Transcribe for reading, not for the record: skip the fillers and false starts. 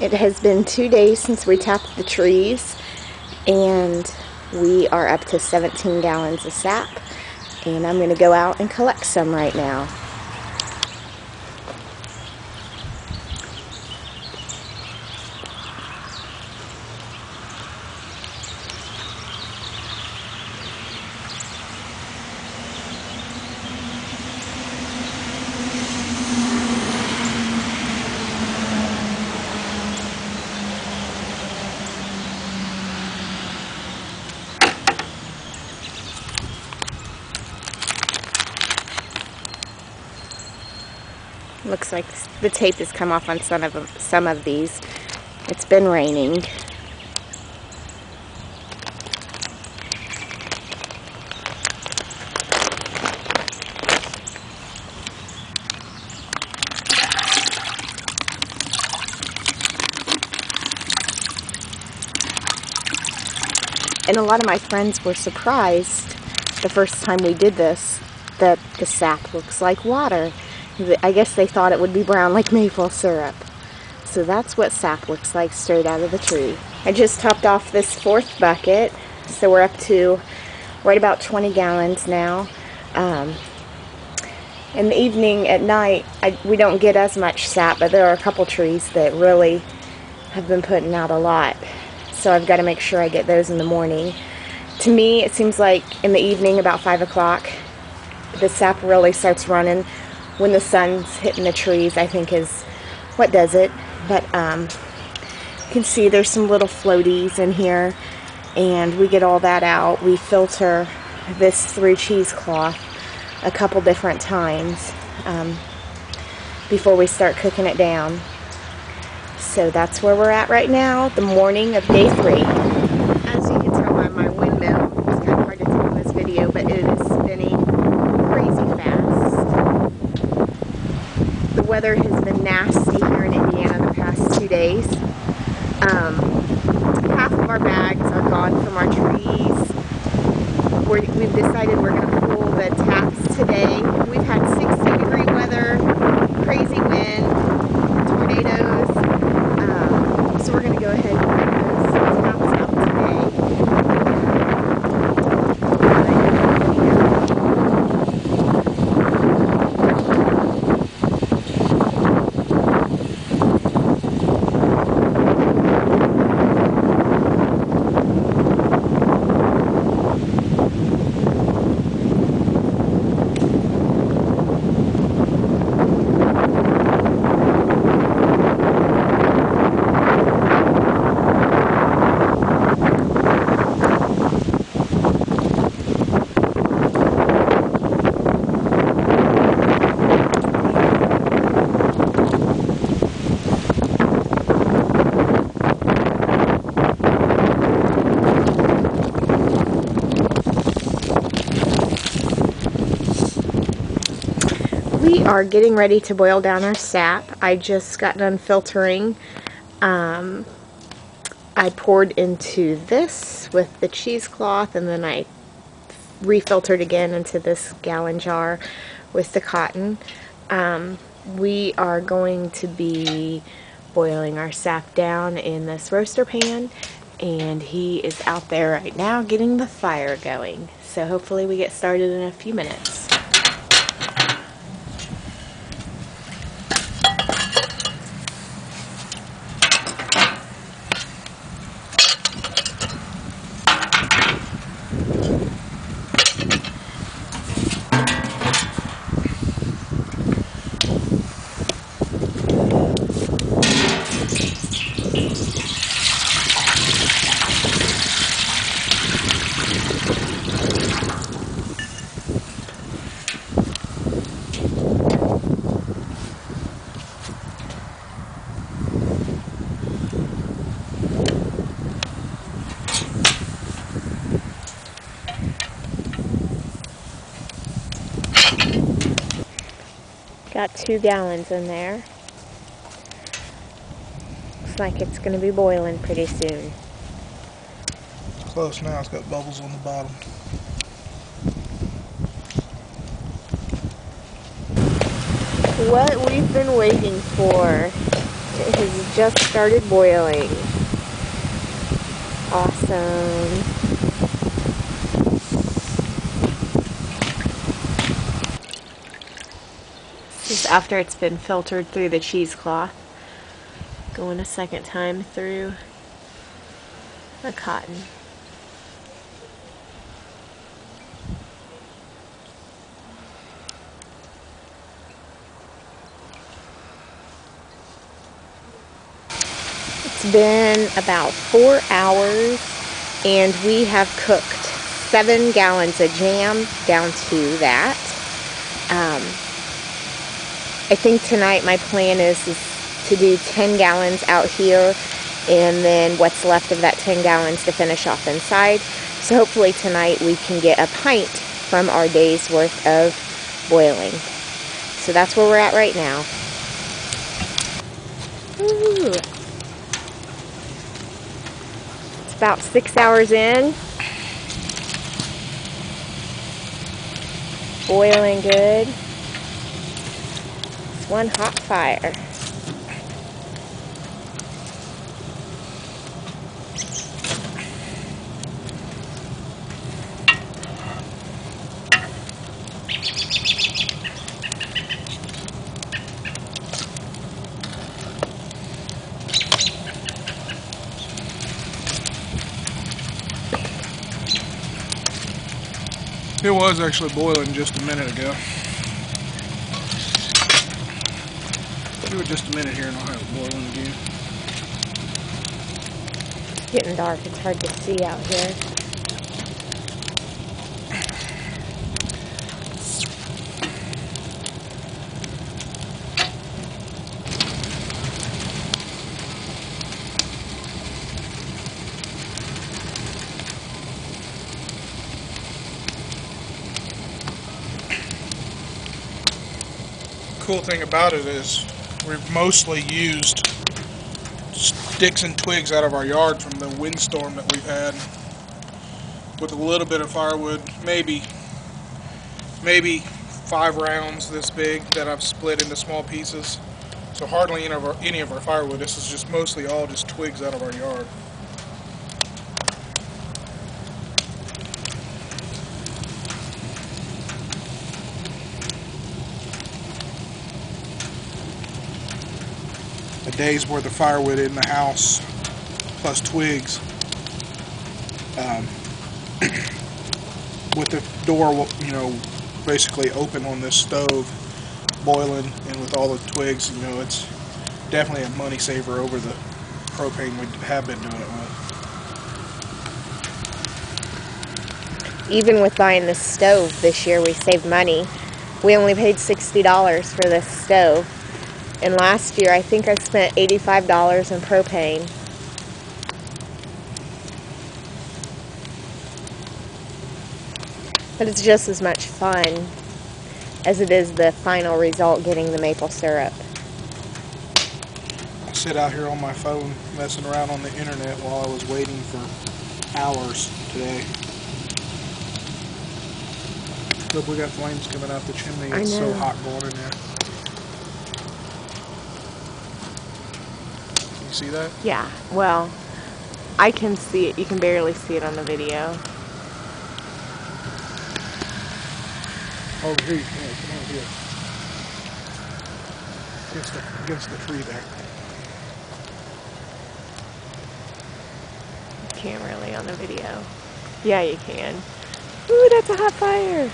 It has been 2 days since we tapped the trees, and we are up to 17 gallons of sap, and I'm going to go out and collect some right now. Looks like the tape has come off on some of these. It's been raining. And a lot of my friends were surprised the first time we did this that the sap looks like water. I guess they thought it would be brown like maple syrup. So that's what sap looks like straight out of the tree. I just topped off this 4th bucket, so we're up to right about 20 gallons now. In the evening, at night, we don't get as much sap, but there are a couple trees that really have been putting out a lot. So I've got to make sure I get those in the morning. To me, it seems like in the evening, about 5 o'clock, the sap really starts running. When the sun's hitting the trees, I think is what does it. But you can see there's some little floaties in here, and we get all that out. We filter this through cheesecloth a couple different times before we start cooking it down. So that's where we're at right now, the morning of day 3. As you can tell by my windmill, it's kind of hard to tell in this video, but it is spinning crazy fast. The weather has been nasty here in Indiana the past 2 days. Half of our bags are gone from our trees. We've decided we're going to pull the taps today. We've had 60-degree weather, crazy wind, tornadoes. So we're going to go ahead and get those taps out We are getting ready to boil down our sap. I just got done filtering. I poured into this with the cheesecloth, and then I refiltered again into this gallon jar with the cotton. We are going to be boiling our sap down in this roaster pan, and he is out there right now getting the fire going. So hopefully we get started in a few minutes. Got 2 gallons in there. Looks like it's going to be boiling pretty soon. Close now, it's got bubbles on the bottom. What we've been waiting for. It has just started boiling. Awesome. This is after it's been filtered through the cheesecloth. Going a second time through the cotton. It's been about 4 hours and we have cooked 7 gallons of jam down to that. I think tonight my plan is to do 10 gallons out here and then what's left of that 10 gallons to finish off inside. So hopefully tonight we can get a pint from our day's worth of boiling. So that's where we're at right now. Ooh. It's about 6 hours in. Boiling good. It's one hot fire. It was actually boiling just a minute ago. Give it just a minute here and I'll have it boiling again. It's getting dark. It's hard to see out here. Cool thing about it is we've mostly used sticks and twigs out of our yard from the windstorm that we've had, with a little bit of firewood, maybe 5 rounds this big that I've split into small pieces. So hardly any of our firewood. This is just mostly all just twigs out of our yard. A day's worth of firewood in the house, plus twigs, with the door, you know, basically open on this stove, boiling, and with all the twigs, you know, it's definitely a money saver over the propane we have been doing it with. Even with buying the stove this year, we saved money. We only paid $60 for this stove. And last year, I think I spent $85 in propane. But it's just as much fun as it is the final result, getting the maple syrup. I sit out here on my phone messing around on the internet while I was waiting for hours today. Look, we got flames coming out the chimney. It's so hot going in there. See that? Yeah, well, I can see it. You can barely see it on the video. Over here you can. Come over here. Against the tree there. You can't really on the video. Yeah, you can. Ooh, that's a hot fire.